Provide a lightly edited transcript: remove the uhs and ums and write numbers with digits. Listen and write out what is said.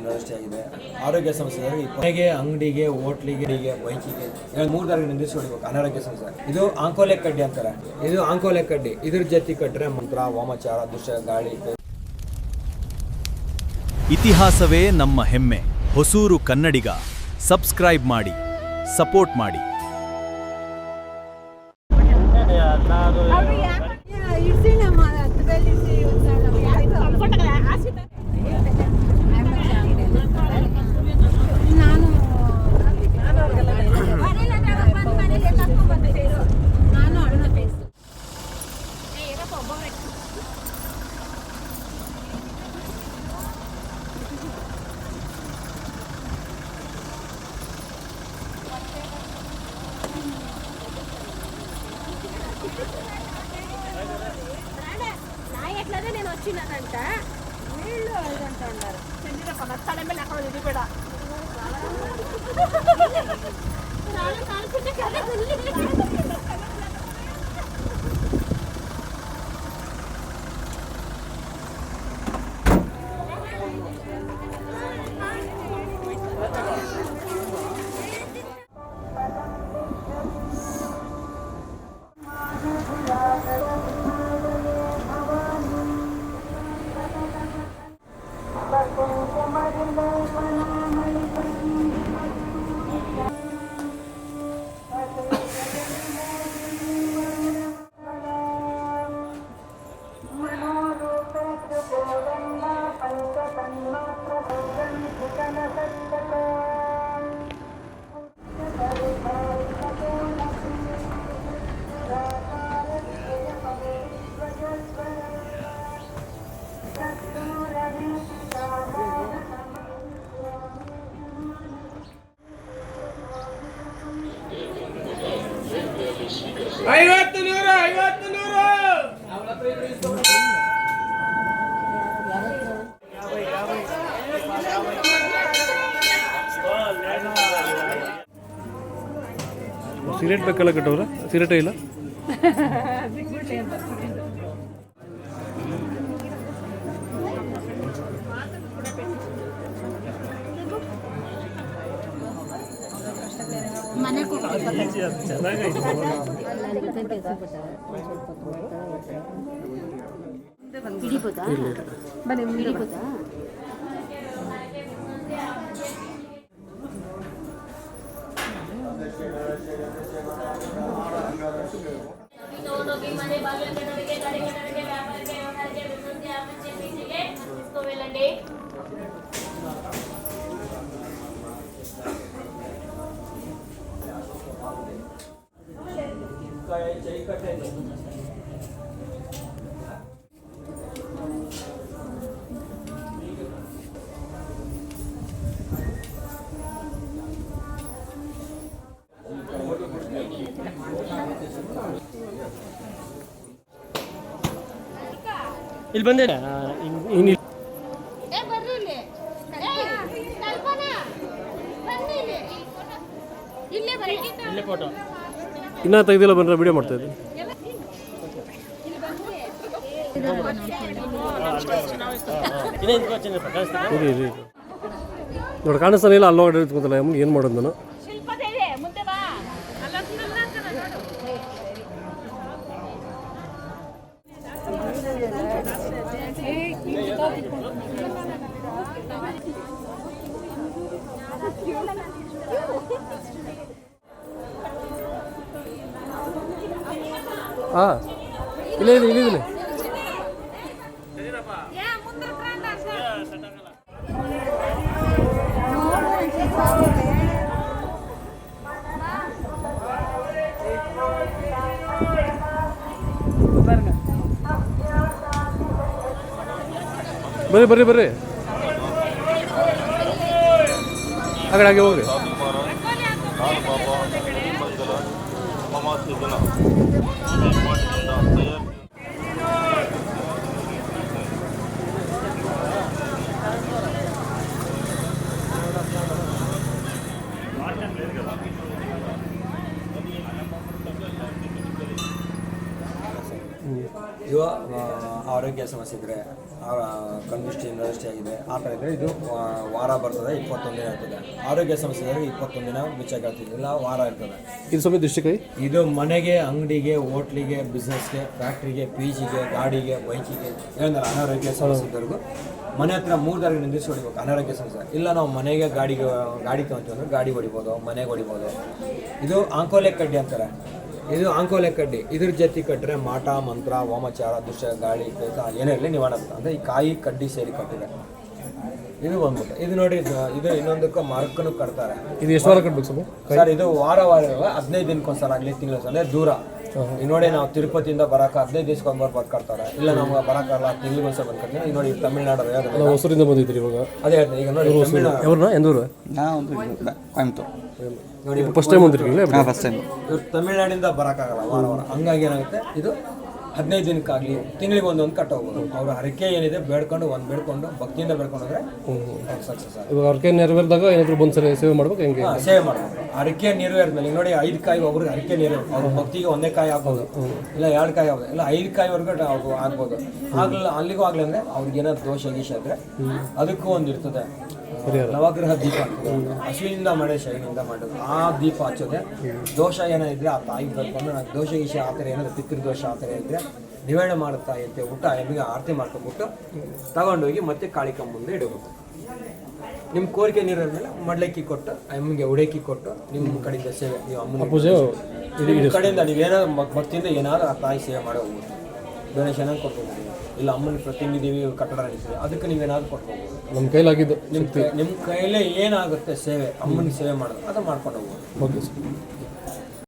Arrest ಆಗಿದೆ. ಆರೋಗ್ಯ ಸಮಸ್ಯೆ ಮನೆಗೆ, ಅಂಗಡಿಗೆ, ಹೋಟ್ಲಿಗೆ, ಬೈಕಿಗೆ 3 ದಾರಿಗೆ ನಿಂದಿಸಿ ಹೊಡಿಬೇಕು. ಅನಾರೋಗ್ಯ ಸಮಸ್ಯೆ. ಇದು ಆಂಕೋಲೆ ಕಡ್ಡಿ ಅಂತಾರೆ. ಇದು ಆಂಕೋಲೆ ಕಡ್ಡಿ. ಇದ್ರ ಜೊತೆ ಕಟ್ಟರೆ ಮಂತ್ರ, ವಾಮಾಚಾರ, ದುಷ್ಟ ಗಾಳಿ. ಇತಿಹಾಸವೇ ನಮ್ಮ ಹೆಮ್ಮೆ. ಹೊಸೂರು ಕನ್ನಡಿಗ. ಸಬ್ಸ್ಕ್ರೈಬ್ ಮಾಡಿ, ಸಪೋರ್ಟ್ ಮಾಡಿ. నేను వచ్చినానంట వీళ్ళు అదంట ఉన్నారు చెందిరప్ప నచ్చాలేమే అక్కడ వెళ్ళిపోయా ಸಿಗರೇಟ್ ಬೇಕಲ್ಲ ಕಟ್ಟವ್ರ ಸಿಗರೇಟೇ ಇಲ್ಲ. ಇಲ್ಲಿ ಬಂದೆ ಫೋಟೋ ಇನ್ನೂ ತೆಗೆದಿಲ್ಲ, ಬಂದ್ರೆ ವಿಡಿಯೋ ಮಾಡ್ತಾ ಇದ್ದೀನಿ. ನೋಡಿ ಕಾಣಿಸ್ತಾನೆ ಇಲ್ಲ, ಅಲ್ಲೋಗಿ ಇಟ್ಕೊಂತಲ್ಲ ಏನು ಮಾಡೋದು ನಾನು. ಹಾಂ ಇಲ್ಲ ಇಲ್ಲ ಇಲ್ಲಿದ್ದೀನಿ. ಬರ್ರಿ ಬರ್ರಿ ಬರ್ರಿ, ಆ ಕಡೆ ಹಾಗೆ ಹೋಗ್ರಿ. ಯುವ ಆರೋಗ್ಯ ಸಮಸ್ಯೆ ಇದ್ದರೆ ಕಣ್ದೃಷ್ಟಿ ದೃಷ್ಟಿ ಆಗಿದೆ ಆ ಥರ ಇದ್ದರೆ ಇದು ವಾರ ಬರ್ತದೆ 21 ದಿನ ಇರ್ತದೆ. ಆರೋಗ್ಯ ಸಮಸ್ಯೆ ಇದ್ದರೆ 21 ದಿನ ಮಿಚ್ಚಾಗ್ತದೆ, ಇಲ್ಲ ವಾರ ಇರ್ತದೆ. ಇದು ಸ್ವಲ್ಪ ದೃಷ್ಟಿಕೈ. ಇದು ಮನೆಗೆ, ಅಂಗಡಿಗೆ, ಹೋಟ್ಲಿಗೆ, ಬಿಸ್ನೆಸ್ಗೆ, ಫ್ಯಾಕ್ಟ್ರಿಗೆ, ಪಿ ಜಿಗೆ, ಗಾಡಿಗೆ, ಬೈಕಿಗೆ ಏನಂದ್ರೆ ಅನಾರೋಗ್ಯ ಸಮಸ್ಯೆ ಇದ್ದವ್ರಿಗೂ ಮನೆ ಹತ್ರ 3 ದಾರಿ ನಿಂದಿಸಿ ಹೊಡಿಬೇಕು. ಅನಾರೋಗ್ಯ ಸಮಸ್ಯೆ ಇಲ್ಲ ನಾವು ಮನೆಗೆ ಗಾಡಿ ತೊಗೊಂತೀವಿ ಅಂದರೆ ಗಾಡಿ ಹೊಡಿಬೋದು, ಮನೆಗೆ ಹೊಡಿಬೋದು. ಇದು ಆಂಕೋಲೆ ಕಡ್ಡಿ ಅಂತಾರೆ. ಇದು ಆಂಕೋಲೆ ಕಡ್ಡಿ. ಇದ್ರ ಜೊತೆ ಕಟ್ಟರೆ ಮಾಟ, ಮಂತ್ರ, ವಾಮಾಚಾರ, ದುಷ್ಟ, ಗಾಳಿ, ಬೇಕ ಏನೇ ಇರಲಿ ನಿವಾರಣೆ ಆಗುತ್ತೆ. ಅಂದರೆ ಈ ಕಾಯಿ ಕಡ್ಡಿ ಸೇರಿ ಕಟ್ಟಿದೆ. ಇದು ಬಂದ್ಬಿಟ್ಟು ಇದು ನೋಡಿ, ಇದು ಇನ್ನೊಂದಕ್ಕೆ ಮರಕ್ಕೂ ಕಟ್ತಾರೆ. ಇದು ಎಷ್ಟು ವಾರ ಕಟ್ಬೇಕು ಸರ್? ಇದು ವಾರ 15 ದಿನಕ್ಕೊಂದ್ಸಲ ಆಗಲಿ, ತಿಂಗಳ ದೂರ. ಈಗ ನೋಡಿ ನಾವು ತಿರುಪತಿಯಿಂದ ಬರೋಕೆ 15 ದಿವಸಕ್ಕೊಂದು ಕಟ್ತಾರೆ. ಇಲ್ಲ ನಮ್ಗೆ ಬರೋಕ್ಕಲ್ಲ, ತಿಂಗಳಿಗೊಂದ್ಸಲ ಬಂದು ಕಟ್ತೀವಿ. ಈಗ ನೋಡಿ ತಮಿಳ್ನಾಡು ಹೊಸೂರಿಂದ ಬಂದಿದ್ರಿ ಇವಾಗ. ಅದೇ ಹೇಳ್ತೀನಿ. ಈಗ ನೋಡಿ ಅವ್ರನ್ನ ಎಂದೂರು ಕೊಯಂಬತ್ತೂರು ನೋಡಿ ಫಸ್ಟ್ ಟೈಮ್ ಬಂದಿರಲಿಲ್ಲ. ಫಸ್ಟ್ ಟೈಮ್ ಇವ್ರು ತಮಿಳ್ನಾಡಿಂದ ಬರೋಕ್ಕಾಗಲ್ಲ ವಾರ. ಹಂಗಾಗಿ ಏನಾಗುತ್ತೆ, ಇದು 15 ದಿನಕ್ಕಾಗಲಿ ತಿಂಗಳಿಗೆ ಒಂದೊಂದು ಕಟ್ಟೋಗ್ಬೋದು. ಅವ್ರ ಹರಕೆ ಏನಿದೆ ಬೇಡ್ಕೊಂಡು ಭಕ್ತಿಯಿಂದ ಬೇಡ್ಕೊಂಡ್ರೆ ಸಕ್ಸಸ್ ಆಗುತ್ತೆ. ಇವಾಗ ಹರಕೆ ನೆರವೇರಿದಾಗ ಏನಾದರೂ ಬಂದು ಸರಿ ಸೇವೆ ಮಾಡ್ಬೇಕು, ಹೆಂಗೆ? ಸೇವೆ ಮಾಡ್ಬೋದು. ಹರಕೆ ನೆರವೇರಿದ್ಮೇಲೆ ಈಗ ನೋಡಿ 5 ಕಾಯಿ ಒಬ್ರಿಗೆ ಹರಕೆ ನೆರವೇರು. ಅವ್ರ ಭಕ್ತಿಗೆ 1 ಕಾಯಿ ಆಗ್ಬೋದು, ಇಲ್ಲ 2 ಕಾಯಿ ಆಗ್ಬೋದು, ಇಲ್ಲ 5 ಕಾಯಿವರೆಗೂ ಆಗ್ಬೋದು. ಆಗಲಿಲ್ಲ ಅಲ್ಲಿಗೂ ಆಗಲಿ ಅಂದರೆ ಅವ್ರಿಗೆ ಏನಾದ್ರು ದೋಷ ಗೀಷ ಇದ್ರೆ ಅದಕ್ಕೂ ಒಂದು ಇರ್ತದೆ. ನವಗ್ರಹ ದೀಪ ಅಂತದೆ, ಹಸುವಿನಿಂದ ಮಾಡಿ ಶೈನಿಂದ ಮಾಡೋದು. ಆ ದೀಪ ಹಚ್ಚೋದೆ ದೋಷ ಏನಾದಿದ್ರೆ ಆ ತಾಯಿ ಬರ್ಕೊಂಡು ನಾನು ದೋಷ ಗೀಷ ಆ ಥರ ಏನಾದ್ರು ಪಿತೃದೋಷ ಆ ಥರ ಇದ್ದರೆ ನಿವಾರಣೆ ಮಾಡುತ್ತಾ ಅಂತ ಊಟ ಎಮ್ಮಿಗೆ ಆರತಿ ಮಾಡ್ಕೊಂಡ್ಬಿಟ್ಟು ತಗೊಂಡೋಗಿ ಮತ್ತೆ ಕಾಳಿಕಮ್ಮ ಮುಂದೆ ಇಡಬೇಕು. ನಿಮ್ಮ ಕೋರಿಕೆ ನೀರಲ್ಲಿ ಮಡ್ಲಕ್ಕಿ ಕೊಟ್ಟು ಅಮ್ಮನಿಗೆ ಉಡಕ್ಕಿ ಕೊಟ್ಟು ನಿಮ್ಮ ಕಡೆಯಿಂದ ಸೇವೆ ನೀವು ಅಮ್ಮನ ಪೂಜೆ ನಿಮ್ಮ ಕಡೆಯಿಂದ ನೀವೇನಾದ್ರು ಭಕ್ತಿಯಿಂದ ಏನಾದರೂ ಆ ತಾಯಿ ಸೇವೆ ಮಾಡಿ ಹೋಗ್ಬೋದು. ಡೊನೇಷನ್ ಕೊಟ್ಕೋಬೋದು. ಇಲ್ಲ ಅಮ್ಮನ ಪ್ರತಿನಿಧಿ ಕಟ್ಟಡ ನಡೀತದೆ, ಅದಕ್ಕೆ ನೀವೇನಾದ್ರು ಕೊಟ್ಕೋಬೋದು. ನಮ್ಮ ಕೈಲಾಗಿದ್ದು ನಿಮ್ಮ ಕೈಲೇ ಏನಾಗುತ್ತೆ ಸೇವೆ, ಅಮ್ಮನಿಗೆ ಸೇವೆ ಮಾಡೋದು ಅದು ಮಾಡ್ಕೊಂಡು ಹೋಗ್ಬೋದು. Okay sir.